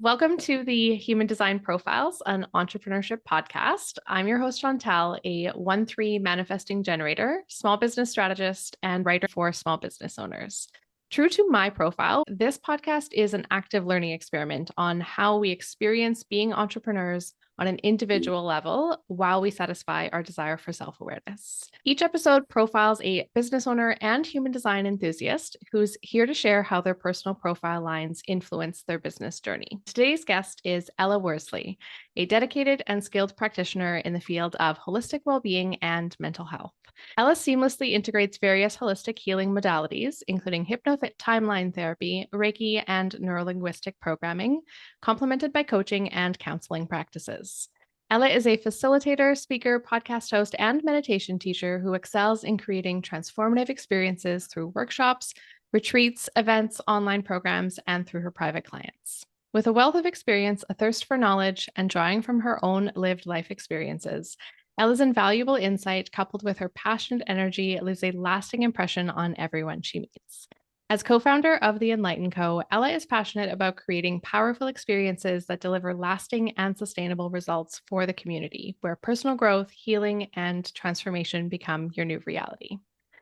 Welcome to the Human Design Profiles, an Entrepreneurship Podcast. I'm your host, Chantal, a 1-3 manifesting generator, small business strategist, and writer for small business owners. True to my profile, this podcast is an active learning experiment on how we experience being entrepreneurs on an individual level while we satisfy our desire for self-awareness. Each episode profiles a business owner and human design enthusiast who's here to share how their personal profile lines influence their business journey. Today's guest is Ella Worsley, a dedicated and skilled practitioner in the field of holistic well-being and mental health. Ella seamlessly integrates various holistic healing modalities, including timeline therapy, Reiki, and neurolinguistic programming, complemented by coaching and counseling practices. Ella is a facilitator, speaker, podcast host, and meditation teacher who excels in creating transformative experiences through workshops, retreats, events, online programs, and through her private clients. With a wealth of experience, a thirst for knowledge, and drawing from her own lived life experiences, Ella's invaluable insight, coupled with her passionate energy, leaves a lasting impression on everyone she meets. As co-founder of the Enlighten Co., Ella is passionate about creating powerful experiences that deliver lasting and sustainable results for the community, where personal growth, healing, and transformation become your new reality.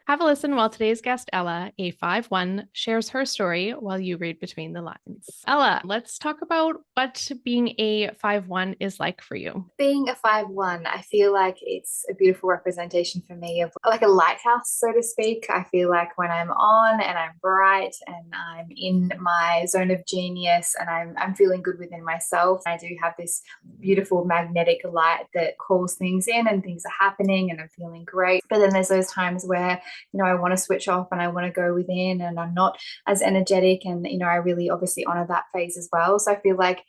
Have a listen while today's guest, Ella, a 5-1, shares her story while you read between the lines. Ella, let's talk about what being a 5-1 is like for you. Being a 5-1, I feel like it's a beautiful representation for me of like a lighthouse, so to speak. I feel like when I'm on and I'm bright and I'm in my zone of genius and I'm feeling good within myself, I do have this beautiful magnetic light that calls things in and things are happening and I'm feeling great. But then there's those times where I want to switch off and I want to go within and I'm not as energetic. And, I really obviously honor that phase as well. So I feel like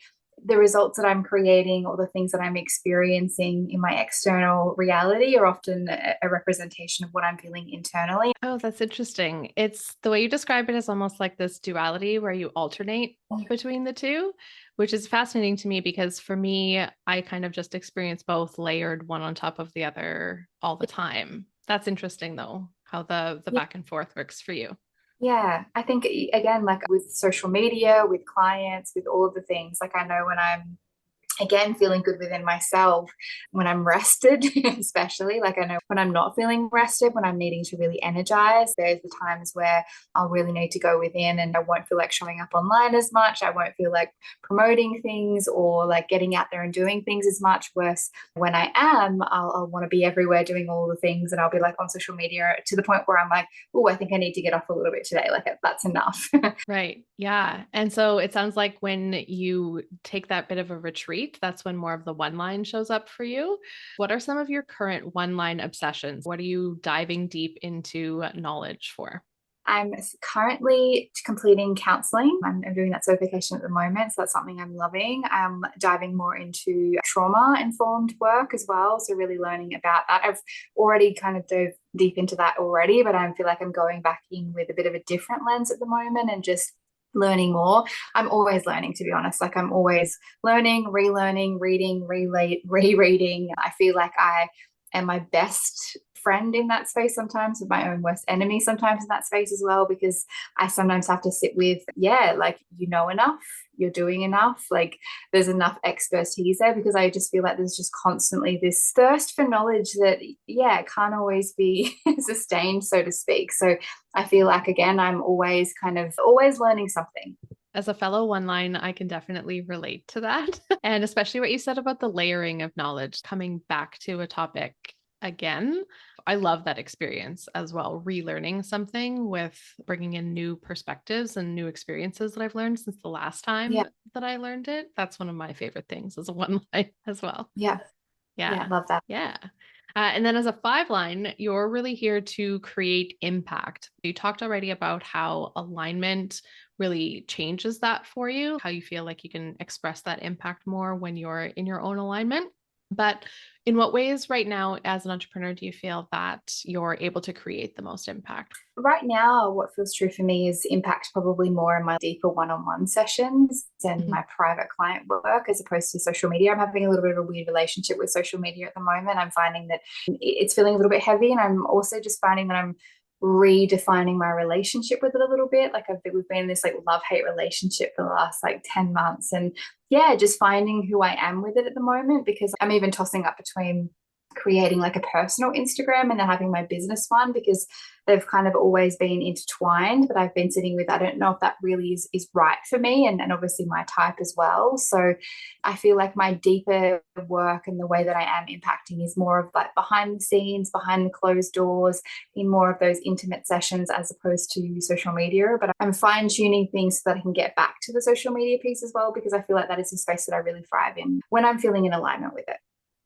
the results that I'm creating or the things that I'm experiencing in my external reality are often a representation of what I'm feeling internally. Oh, that's interesting. It's the way you describe it is almost like this duality where you alternate between the two, which is fascinating to me because for me, I kind of just experience both layered one on top of the other all the time. That's interesting though, how the back and forth works for you. Yeah, I think again, like with social media, with clients, with all of the things, like I know when I'm again feeling good within myself, when I'm rested, especially like I know when I'm not feeling rested, when I'm needing to really energize, there's the times where I'll really need to go within and I won't feel like showing up online as much. I won't feel like promoting things or like getting out there and doing things as much. Worse, when I am, I'll want to be everywhere doing all the things and I'll be like on social media to the point where I'm like, oh, I think I need to get off a little bit today. Like that's enough. Right. Yeah. And so it sounds like when you take that bit of a retreat, that's when more of the one line shows up for you. What are some of your current one line obsessions? What are you diving deep into knowledge for? I'm currently completing counseling. I'm doing that certification at the moment. So that's something I'm loving. I'm diving more into trauma-informed work as well. So really learning about that. I've already kind of dove deep into that already, but I feel like I'm going back in with a bit of a different lens at the moment and just learning more. I'm always learning, to be honest. Like I'm always learning, relearning, reading, rereading. I feel like I am my best friend in that space sometimes, with my own worst enemy sometimes in that space as well, because I sometimes have to sit with, like you know enough, you're doing enough, like there's enough expertise there, because I just feel like there's just constantly this thirst for knowledge that can't always be sustained, so to speak. So I feel like again I'm always learning something. As a fellow one line, I can definitely relate to that. And especially what you said about the layering of knowledge, coming back to a topic again. I love that experience as well, relearning something with bringing in new perspectives and new experiences that I've learned since the last time that I learned it. That's one of my favorite things as a one line as well. Yeah, love that. Yeah. And then as a 5 line, you're really here to create impact. You talked already about how alignment really changes that for you, how you feel like you can express that impact more when you're in your own alignment. But in what ways right now as an entrepreneur do you feel that you're able to create the most impact? Right now, what feels true for me is impact probably more in my deeper one-on-one sessions and my private client work as opposed to social media. I'm having a little bit of a weird relationship with social media at the moment. I'm finding that it's feeling a little bit heavy, and I'm also just finding that I'm redefining my relationship with it a little bit. Like we've been in this like love-hate relationship for the last like 10 months. And yeah, just finding who I am with it at the moment, because I'm even tossing up between creating like a personal Instagram and then having my business one, because they've kind of always been intertwined, but I've been sitting with, I don't know if that really is right for me, and obviously my type as well. So I feel like my deeper work and the way that I am impacting is more of like behind the scenes, behind the closed doors, in more of those intimate sessions as opposed to social media. But I'm fine tuning things so that I can get back to the social media piece as well, because I feel like that is a space that I really thrive in when I'm feeling in alignment with it.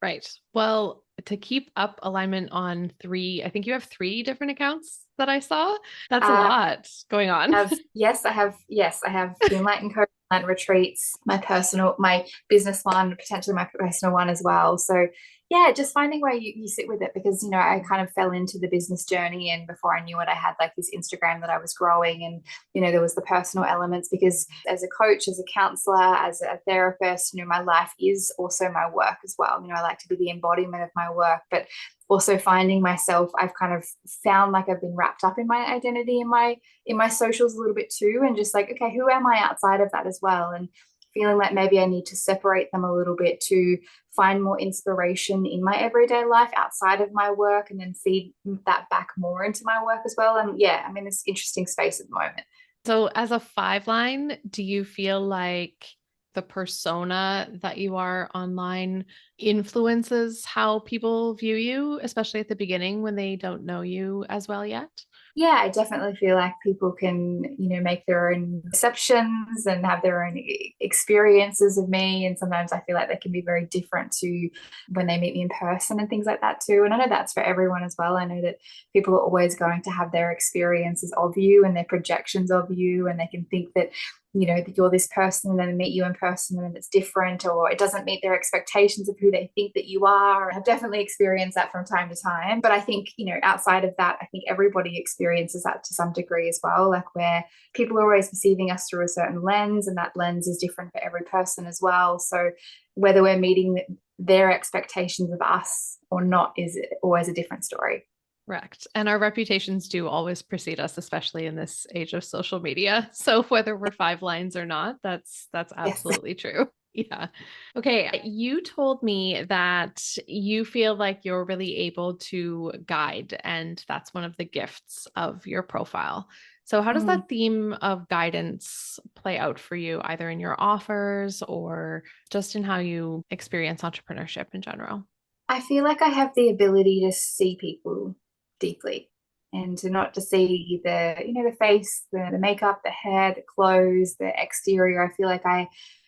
Right. Well, to keep up alignment on I think you have 3 different accounts that I saw. That's a lot going on. I have Moonlight and Co. Retreats, my business one, potentially my personal one as well. So yeah, just finding where you sit with it, because, you know, I kind of fell into the business journey, and before I knew it, I had like this Instagram that I was growing, and, you know, there was the personal elements, because as a coach, as a counselor, as a therapist, you know, my life is also my work as well. You know, I like to be the embodiment of my work, but also finding myself, I've kind of found like I've been wrapped up in my identity in my socials a little bit too, and just like, okay, who am I outside of that as well? And feeling like maybe I need to separate them a little bit to find more inspiration in my everyday life outside of my work, and then feed that back more into my work as well. And yeah, I'm in this interesting space at the moment. So as a 5-line, do you feel like the persona that you are online influences how people view you, especially at the beginning when they don't know you as well yet? Yeah, I definitely feel like people can, you know, make their own perceptions and have their own experiences of me. And sometimes I feel like they can be very different to when they meet me in person and things like that too. And I know that's for everyone as well. I know that people are always going to have their experiences of you and their projections of you, and they can think that, you know, that you're this person, and then meet you in person and it's different, or it doesn't meet their expectations of who they think that you are. I've definitely experienced that from time to time. But I think, you know, outside of that, I think everybody experiences that to some degree as well, like where people are always perceiving us through a certain lens, and that lens is different for every person as well. So whether we're meeting their expectations of us or not is always a different story. Correct. And our reputations do always precede us, especially in this age of social media. So whether we're 5-lines or not, that's Yes. absolutely true. Yeah. Okay. You told me that you feel like you're really able to guide, and that's one of the gifts of your profile. So how does that theme of guidance play out for you, either in your offers or just in how you experience entrepreneurship in general? I feel like I have the ability to see people deeply, and to not to see the, you know, the face, the makeup, the hair, the clothes, the exterior. I feel like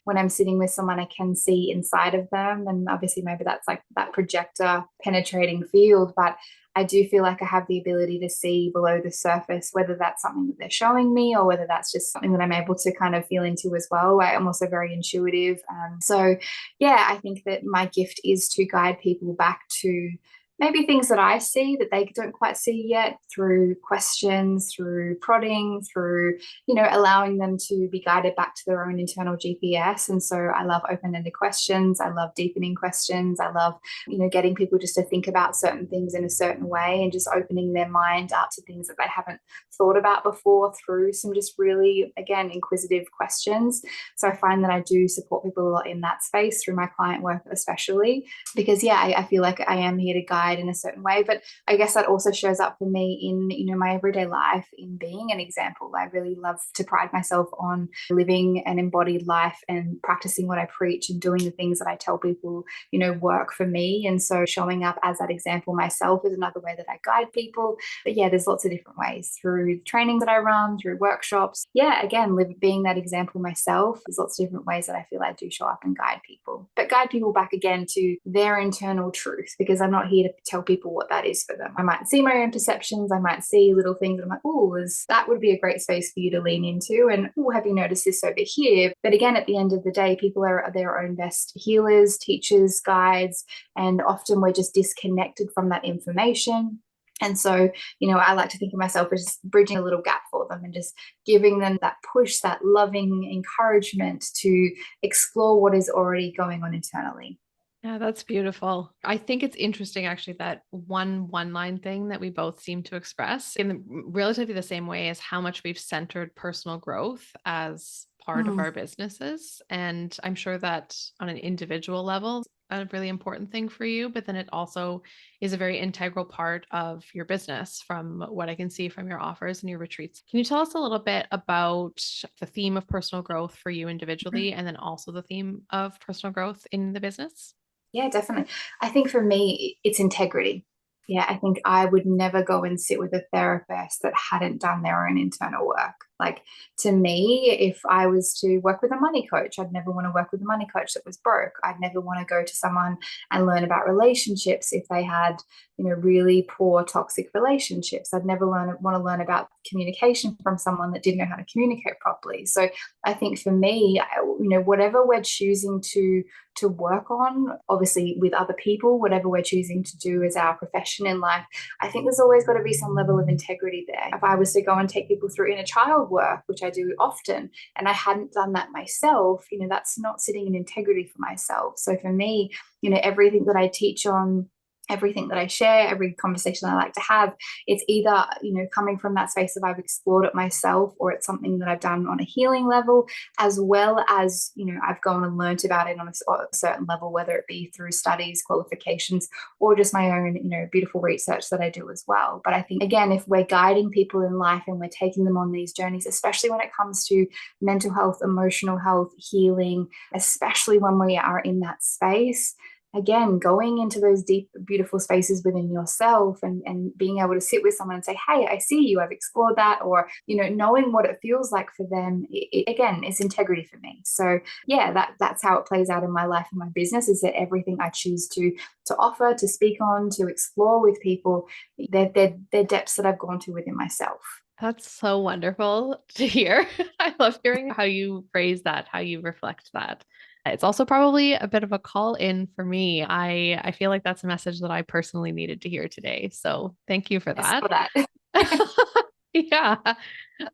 when I'm sitting with someone, I can see inside of them. And obviously maybe that's like that projector penetrating field, but I do feel like I have the ability to see below the surface, whether that's something that they're showing me or whether that's just something that I'm able to kind of feel into as well. I'm also very intuitive. So yeah, I think that my gift is to guide people back to maybe things that I see that they don't quite see yet, through questions, through prodding, through, you know, allowing them to be guided back to their own internal GPS. And so I love open-ended questions. I love deepening questions. I love, you know, getting people just to think about certain things in a certain way, and just opening their mind up to things that they haven't thought about before through some just really, again, inquisitive questions. So I find that I do support people a lot in that space through my client work, especially because, yeah, I feel like I am here to guide in a certain way. But I guess that also shows up for me in, you know, my everyday life, in being an example. I really love to pride myself on living an embodied life and practicing what I preach and doing the things that I tell people, you know, work for me. And so showing up as that example myself is another way that I guide people. But yeah, there's lots of different ways, through trainings that I run, through workshops. Yeah, again, being that example myself, there's lots of different ways that I feel I do show up and guide people. But guide people back again to their internal truth, because I'm not here to tell people what that is for them. I might see my own perceptions, I might see little things that I'm like, oh, that would be a great space for you to lean into. And oh, have you noticed this over here? But again, at the end of the day, people are their own best healers, teachers, guides, and often we're just disconnected from that information. And so, you know, I like to think of myself as just bridging a little gap for them and just giving them that push, that loving encouragement to explore what is already going on internally. Yeah, that's beautiful. I think it's interesting actually that one line thing that we both seem to express in relatively the same way is how much we've centered personal growth as part of Mm. our businesses. And I'm sure that on an individual level, a really important thing for you, but then it also is a very integral part of your business from what I can see from your offers and your retreats. Can you tell us a little bit about the theme of personal growth for you individually and then also the theme of personal growth in the business? Yeah, definitely. I think for me, it's integrity. Yeah, I think I would never go and sit with a therapist that hadn't done their own internal work. Like, to me, if I was to work with a money coach, I'd never want to work with a money coach that was broke. I'd never want to go to someone and learn about relationships if they had, really poor toxic relationships. I'd never want to learn about communication from someone that didn't know how to communicate properly. So I think for me, whatever we're choosing to work on, obviously with other people, whatever we're choosing to do as our profession in life, I think there's always got to be some level of integrity there. If I was to go and take people through inner child work, which I do often, and I hadn't done that myself, that's not sitting in integrity for myself. So for me, everything that I teach on, everything that I share, every conversation I like to have, it's either, coming from that space of I've explored it myself, or it's something that I've done on a healing level, as well as, I've gone and learnt about it on a certain level, whether it be through studies, qualifications, or just my own, beautiful research that I do as well. But I think, again, if we're guiding people in life and we're taking them on these journeys, especially when it comes to mental health, emotional health, healing, especially when we are in that space, again, going into those deep, beautiful spaces within yourself, and being able to sit with someone and say, hey, I see you, I've explored that, or, knowing what it feels like for them, again, it's integrity for me. So yeah, that's how it plays out in my life and my business, is that everything I choose to offer, to speak on, to explore with people, they're depths that I've gone to within myself. That's so wonderful to hear. I love hearing how you phrase that, how you reflect that. It's also probably a bit of a call in for me. I feel like that's a message that I personally needed to hear today. So thank you for I that. saw that. Yeah.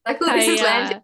Like, oh, this I is landed.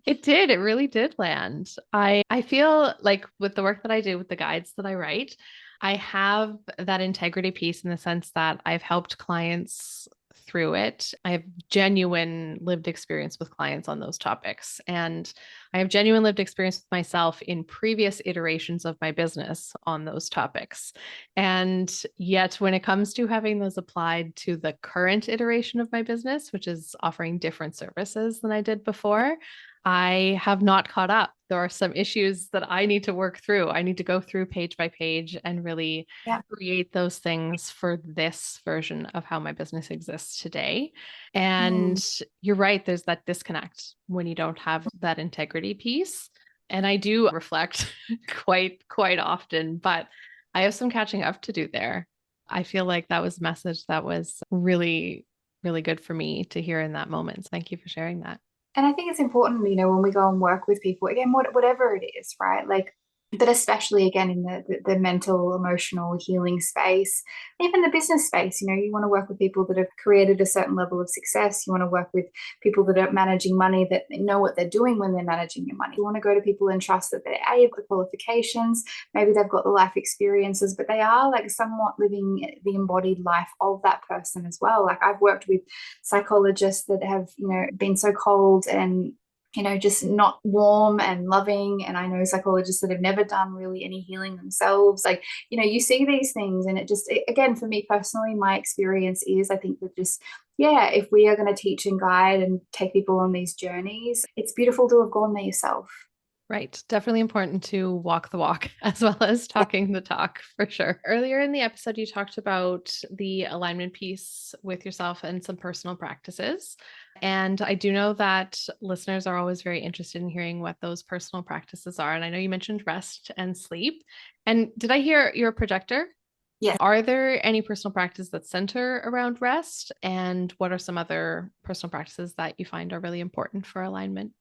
it did. It really did land. I feel like with the work that I do with the guides that I write, I have that integrity piece in the sense that I've helped clients through it. I have genuine lived experience with clients on those topics. And I have genuine lived experience with myself in previous iterations of my business on those topics. And yet, when it comes to having those applied to the current iteration of my business, which is offering different services than I did before, I have not caught up. There are some issues that I need to work through. I need to go through page by page and really Yeah. create those things for this version of how my business exists today. And Mm. you're right, there's that disconnect when you don't have that integrity piece. And I do reflect quite often, but I have some catching up to do there. I feel like that was a message that was really, really good for me to hear in that moment. So thank you for sharing that. And I think it's important, when we go and work with people, again, whatever it is, right? Like, but especially again in the mental, emotional healing space, even the business space, you want to work with people that have created a certain level of success. You want to work with people that are managing money, that know what they're doing when they're managing your money. You want to go to people and trust that they're able, the qualifications, maybe they've got the life experiences, but they are like somewhat living the embodied life of that person as well. Like, I've worked with psychologists that have, been so cold and, just not warm and loving. And I know psychologists that have never done really any healing themselves. Like, you see these things, and again, for me personally, my experience is, I think that just, yeah, if we are going to teach and guide and take people on these journeys, it's beautiful to have gone there yourself. Right. Definitely important to walk the walk as well as talking the talk for sure. Earlier in the episode, you talked about the alignment piece with yourself and some personal practices. And I do know that listeners are always very interested in hearing what those personal practices are. And I know you mentioned rest and sleep. And did I hear you're a projector? Yes. Are there any personal practices that center around rest? And what are some other personal practices that you find are really important for alignment?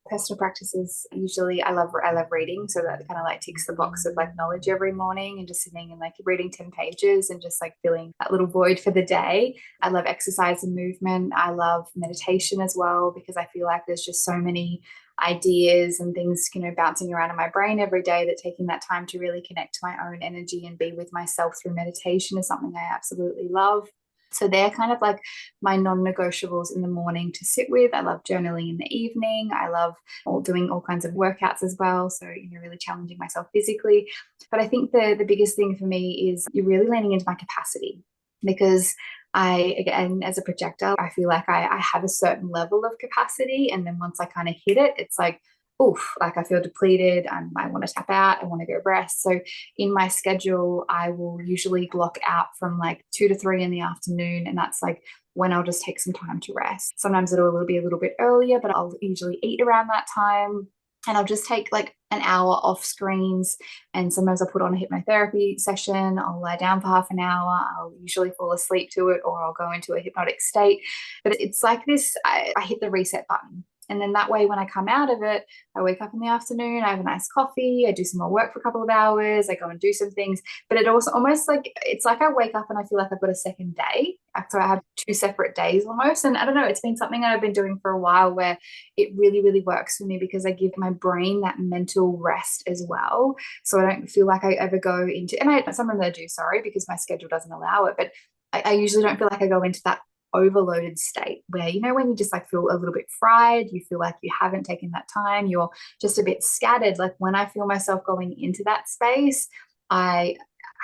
Personal practices, usually I love reading, so that kind of like ticks the box of like knowledge every morning, and just sitting and like reading 10 pages and just like filling that little void for the day. I love exercise and movement. I love meditation as well, because I feel like there's just so many ideas and things, bouncing around in my brain every day, that taking that time to really connect to my own energy and be with myself through meditation is something I absolutely love. So they're kind of like my non-negotiables in the morning to sit with. I love journaling in the evening. I love doing all kinds of workouts as well. So, really challenging myself physically. But I think the biggest thing for me is you're really leaning into my capacity, because again, as a projector, I feel like I have a certain level of capacity. And then once I kind of hit it, it's like, oof, like I feel depleted and I want to tap out, I want to go rest. So in my schedule, I will usually block out from like 2 to 3 in the afternoon. And that's like when I'll just take some time to rest. Sometimes it'll be a little bit earlier, but I'll usually eat around that time. And I'll just take like an hour off screens. And sometimes I'll put on a hypnotherapy session. I'll lie down for half an hour. I'll usually fall asleep to it, or I'll go into a hypnotic state. But it's like this, I hit the reset button. And then that way, when I come out of it, I wake up in the afternoon, I have a nice coffee, I do some more work for a couple of hours, I go and do some things. But it also almost like, it's like I wake up and I feel like I've got a second day. So I have 2 separate days almost. And I don't know, it's been something that I've been doing for a while, where it really, really works for me, because I give my brain that mental rest as well. So I don't feel like I ever go into, and sometimes I do, sorry, because my schedule doesn't allow it. But I usually don't feel like I go into that overloaded state where, when you just like feel a little bit fried, you feel like you haven't taken that time, you're just a bit scattered. Like when I feel myself going into that space, I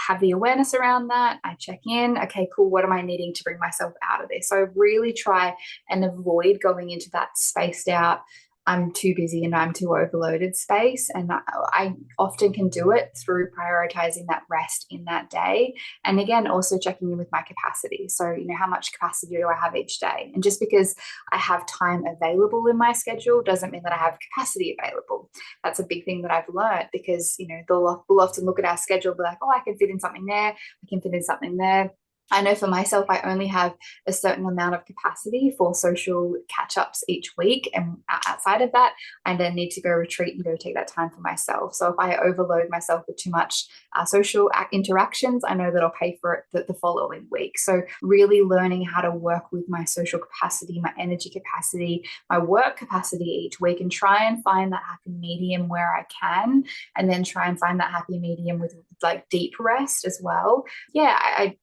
have the awareness around that. I check in, okay, cool, what am I needing to bring myself out of this? So I really try and avoid going into that spaced out, I'm too busy and I'm too overloaded space. And I often can do it through prioritizing that rest in that day. And again, also checking in with my capacity. So, how much capacity do I have each day? And just because I have time available in my schedule doesn't mean that I have capacity available. That's a big thing that I've learned, because, we'll often look at our schedule and be like, oh, I can fit in something there. I can fit in something there. I know for myself, I only have a certain amount of capacity for social catch-ups each week. And outside of that, I then need to go retreat and go take that time for myself. So if I overload myself with too much social interactions, I know that I'll pay for it the following week. So really learning how to work with my social capacity, my energy capacity, my work capacity each week, and try and find that happy medium where I can, and then try and find that happy medium with like deep rest as well. Yeah,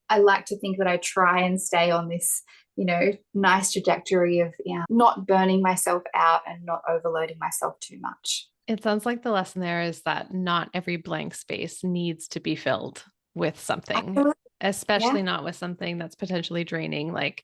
I like to think that I try and stay on this, nice trajectory of not burning myself out and not overloading myself too much. It sounds like the lesson there is that not every blank space needs to be filled with something, Absolutely. especially not with something that's potentially draining, like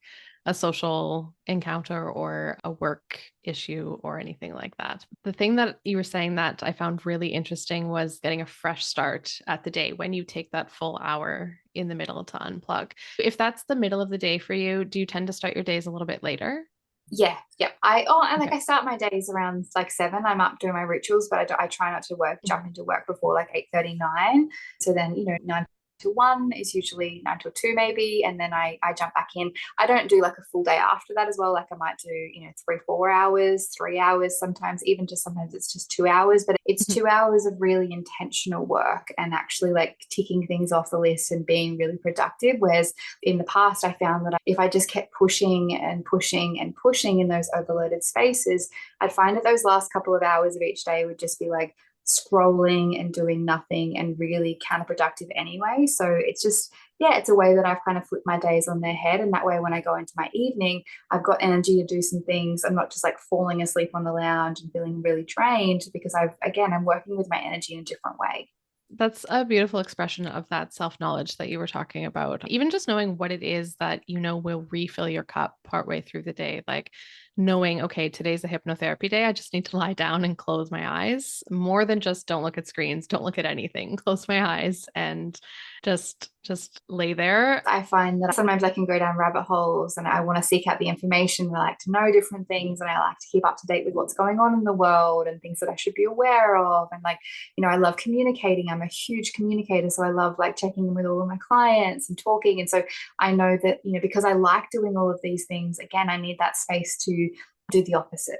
a social encounter or a work issue or anything like that. The thing that you were saying that I found really interesting was getting a fresh start at the day when you take that full hour in the middle to unplug. If that's the middle of the day for you, do you tend to start your days a little bit later? Yeah. I start my days around like 7. I'm up doing my rituals, but I try not to jump into work before like 8:39. So then, 9 to 1 is usually 9 till 2 maybe, and then I jump back in. I don't do like a full day after that as well. Like I might do 3-4 hours, 3 hours, sometimes it's just 2 hours, but it's 2 hours of really intentional work and actually like ticking things off the list and being really productive. Whereas in the past, I found that if I just kept pushing and pushing and pushing in those overloaded spaces, I'd find that those last couple of hours of each day would just be like scrolling and doing nothing and really counterproductive anyway. So it's just, it's a way that I've kind of flipped my days on their head. And that way, when I go into my evening, I've got energy to do some things. I'm not just like falling asleep on the lounge and feeling really drained, because I'm working with my energy in a different way. That's a beautiful expression of that self-knowledge that you were talking about. Even just knowing what it is that will refill your cup partway through the day. Like knowing, okay, today's a hypnotherapy day. I just need to lie down and close my eyes, more than just don't look at screens, don't look at anything, close my eyes and just lay there. I find that sometimes I can go down rabbit holes and I want to seek out the information. I like to know different things and I like to keep up to date with what's going on in the world and things that I should be aware of. And like, I love communicating. I'm a huge communicator. So I love like checking in with all of my clients and talking. And so I know that, because I like doing all of these things, again, I need that space to do the opposite.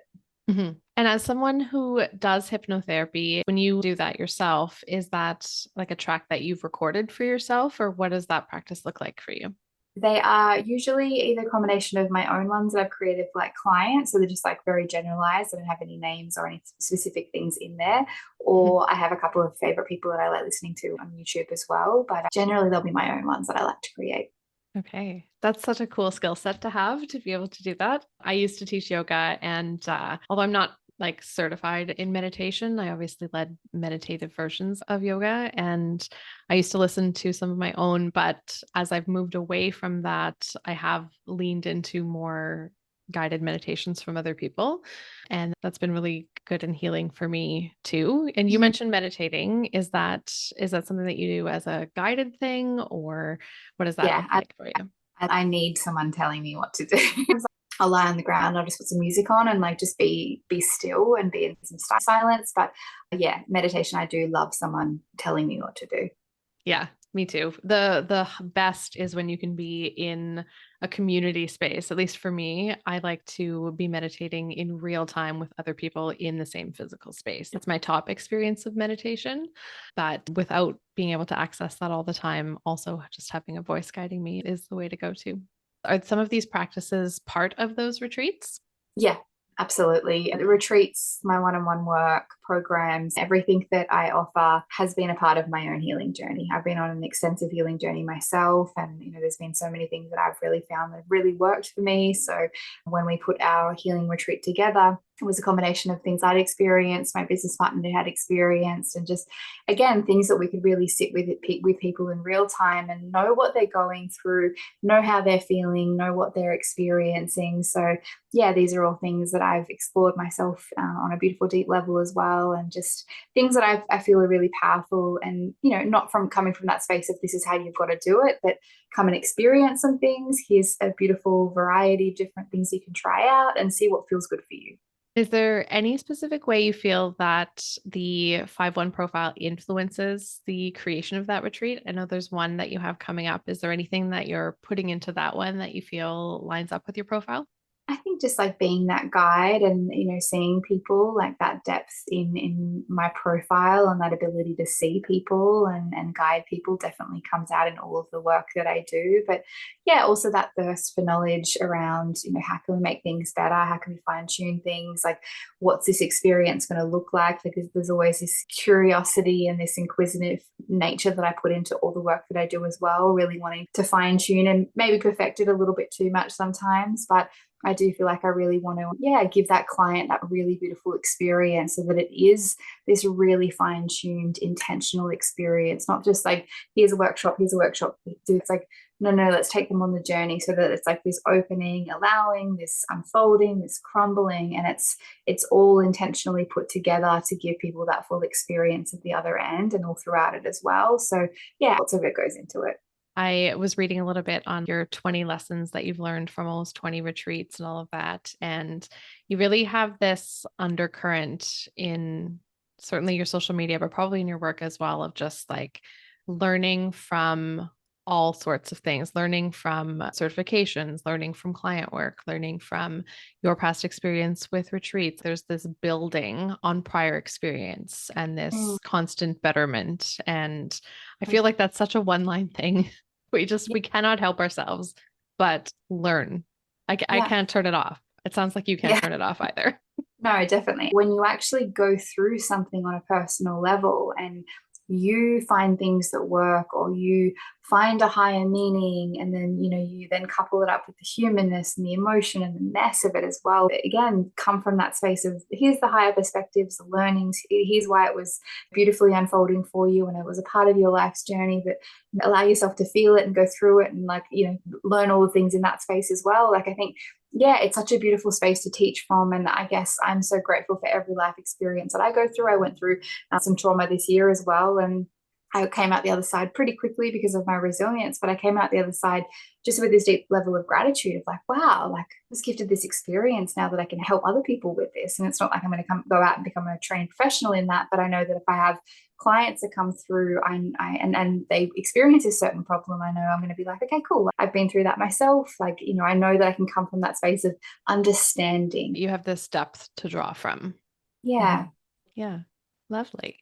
Mm-hmm. And as someone who does hypnotherapy, when you do that yourself, is that like a track that you've recorded for yourself, or what does that practice look like for you? They are usually either a combination of my own ones that I've created for like clients. So they're just like very generalized. I don't have any names or any specific things in there. Or I have a couple of favorite people that I like listening to on YouTube as well. But generally, they'll be my own ones that I like to create. Okay. That's such a cool skill set to have to be able to do that. I used to teach yoga, and although I'm not like certified in meditation, I obviously led meditative versions of yoga, and I used to listen to some of my own. But as I've moved away from that, I have leaned into more guided meditations from other people. And that's been really good and healing for me too. And you mentioned meditating. Is that something that you do as a guided thing, or what does that Yeah, look like for you? I need someone telling me what to do. I'll lie on the ground, I'll just put some music on and like just be still and be in some silence. But yeah, meditation, I do love someone telling me what to do. Yeah, me too. The best is when you can be in a community space. At least for me, I like to be meditating in real time with other people in the same physical space. That's my top experience of meditation. But without being able to access that all the time, also just having a voice guiding me is the way to go to. Are some of these practices part of those retreats? Yeah, absolutely. The retreats, my one-on-one work, programs, everything that I offer has been a part of my own healing journey. I've been on an extensive healing journey myself, and there's been so many things that I've really found that have really worked for me. So when we put our healing retreat together, it was a combination of things I'd experienced, my business partner had experienced, and just again things that we could really sit with people in real time and know what they're going through, know how they're feeling, know what they're experiencing. So yeah, these are all things that I've explored myself on a beautiful, deep level as well, and just things that I feel are really powerful. And not from coming from that space of this is how you've got to do it, but come and experience some things. Here's a beautiful variety of different things you can try out and see what feels good for you. Is there any specific way you feel that the 5-1 profile influences the creation of that retreat? I know there's one that you have coming up. Is there anything that you're putting into that one that you feel lines up with your profile? I think just like being that guide and seeing people, like that depth in my profile and that ability to see people and guide people definitely comes out in all of the work that I do. But yeah, also that thirst for knowledge around how can we make things better, how can we fine tune things, like what's this experience going to look like. Like there's always this curiosity and this inquisitive nature that I put into all the work that I do as well, really wanting to fine tune and maybe perfect it a little bit too much sometimes. But I do feel like I really want to, give that client that really beautiful experience so that it is this really fine-tuned, intentional experience, not just like, here's a workshop. It's like, no, let's take them on the journey so that it's like this opening, allowing, this unfolding, this crumbling, and it's all intentionally put together to give people that full experience at the other end and all throughout it as well. So yeah, lots of it goes into it. I was reading a little bit on your 20 lessons that you've learned from almost 20 retreats and all of that. And you really have this undercurrent in certainly your social media, but probably in your work as well, of just like learning from all sorts of things, learning from certifications, learning from client work, learning from your past experience with retreats. There's this building on prior experience and this constant betterment. And I feel like that's such a one-line thing. We cannot help ourselves but learn. I can't turn it off. It sounds like you can't turn it off either. No, definitely. When you actually go through something on a personal level and you find things that work, or you find a higher meaning, and then you then couple it up with the humanness and the emotion and the mess of it as well, again come from that space of here's the higher perspectives, the learnings, here's why it was beautifully unfolding for you and it was a part of your life's journey, but allow yourself to feel it and go through it and learn all the things in that space as well. Like I think it's such a beautiful space to teach from. And I guess I'm so grateful for every life experience that I go through. I went through some trauma this year as well. And I came out the other side pretty quickly because of my resilience, but I came out the other side just with this deep level of gratitude of like, wow, like I was gifted this experience now that I can help other people with this. And it's not like I'm going to go out and become a trained professional in that, but I know that if I have clients that come through and they experience a certain problem, I know I'm going to be like, okay, cool. I've been through that myself. Like, I know that I can come from that space of understanding. You have this depth to draw from. Yeah. Yeah. Lovely.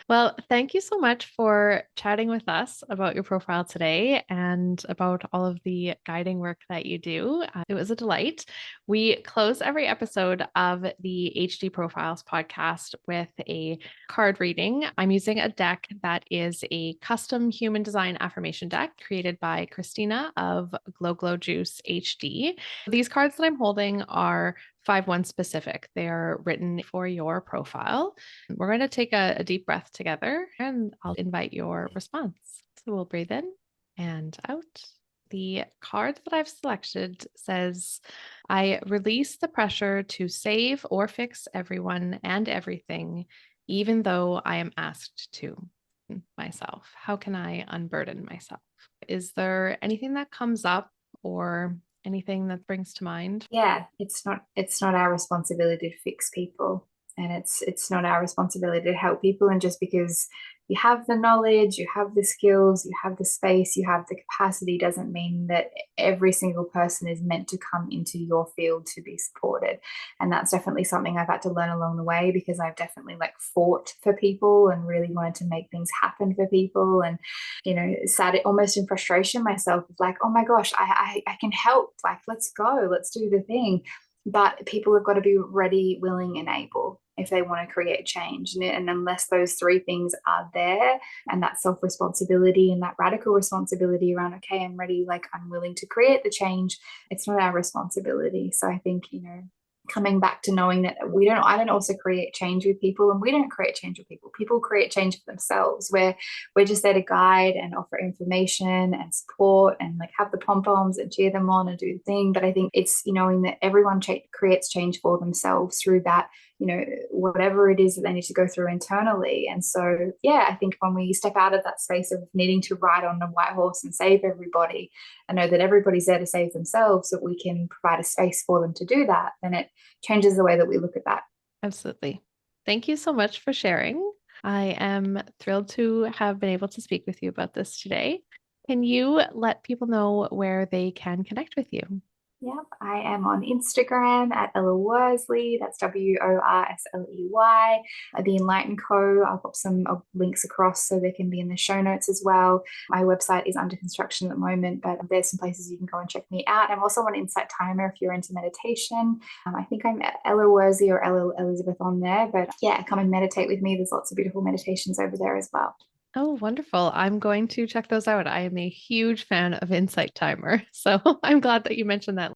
Well, thank you so much for chatting with us about your profile today and about all of the guiding work that you do. It was a delight. We close every episode of the HD Profiles podcast with a card reading. I'm using a deck that is a custom human design affirmation deck created by Christina of Glow Glow Juice HD. These cards that I'm holding are 5-1 specific. They are written for your profile. We're going to take a deep breath together and I'll invite your response. So we'll breathe in and out. The card that I've selected says, I release the pressure to save or fix everyone and everything, even though I am asked to myself. How can I unburden myself? Is there anything that comes up or anything that brings to mind? Yeah, it's not our responsibility to fix people, and it's not our responsibility to help people. And just because you have the knowledge, you have the skills, you have the space, you have the capacity, doesn't mean that every single person is meant to come into your field to be supported. And that's definitely something I've had to learn along the way, because I've definitely like fought for people and really wanted to make things happen for people, and sat almost in frustration myself of like, oh my gosh, I can help, like let's go, let's do the thing. But people have got to be ready, willing, and able if they want to create change. And unless those three things are there, and that self-responsibility and that radical responsibility around, okay, I'm ready, like I'm willing to create the change, it's not our responsibility. So I think, coming back to knowing that I don't also create change with people, and we don't create change with people. People create change for themselves. We're just there to guide and offer information and support and like have the pom-poms and cheer them on and do the thing. But I think it's knowing that everyone creates change for themselves through that, whatever it is that they need to go through internally. And so, yeah, I think when we step out of that space of needing to ride on a white horse and save everybody, and know that everybody's there to save themselves, so that we can provide a space for them to do that, then it changes the way that we look at that. Absolutely. Thank you so much for sharing. I am thrilled to have been able to speak with you about this today. Can you let people know where they can connect with you? Yep, I am on Instagram at Ella Worsley. That's Worsley. The Enlighten Co. I'll pop some links across so they can be in the show notes as well. My website is under construction at the moment, but there's some places you can go and check me out. I'm also on Insight Timer if you're into meditation. I think I'm Ella Worsley or Ella Elizabeth on there. But yeah, come and meditate with me. There's lots of beautiful meditations over there as well. Oh, wonderful. I'm going to check those out. I am a huge fan of Insight Timer. So I'm glad that you mentioned that.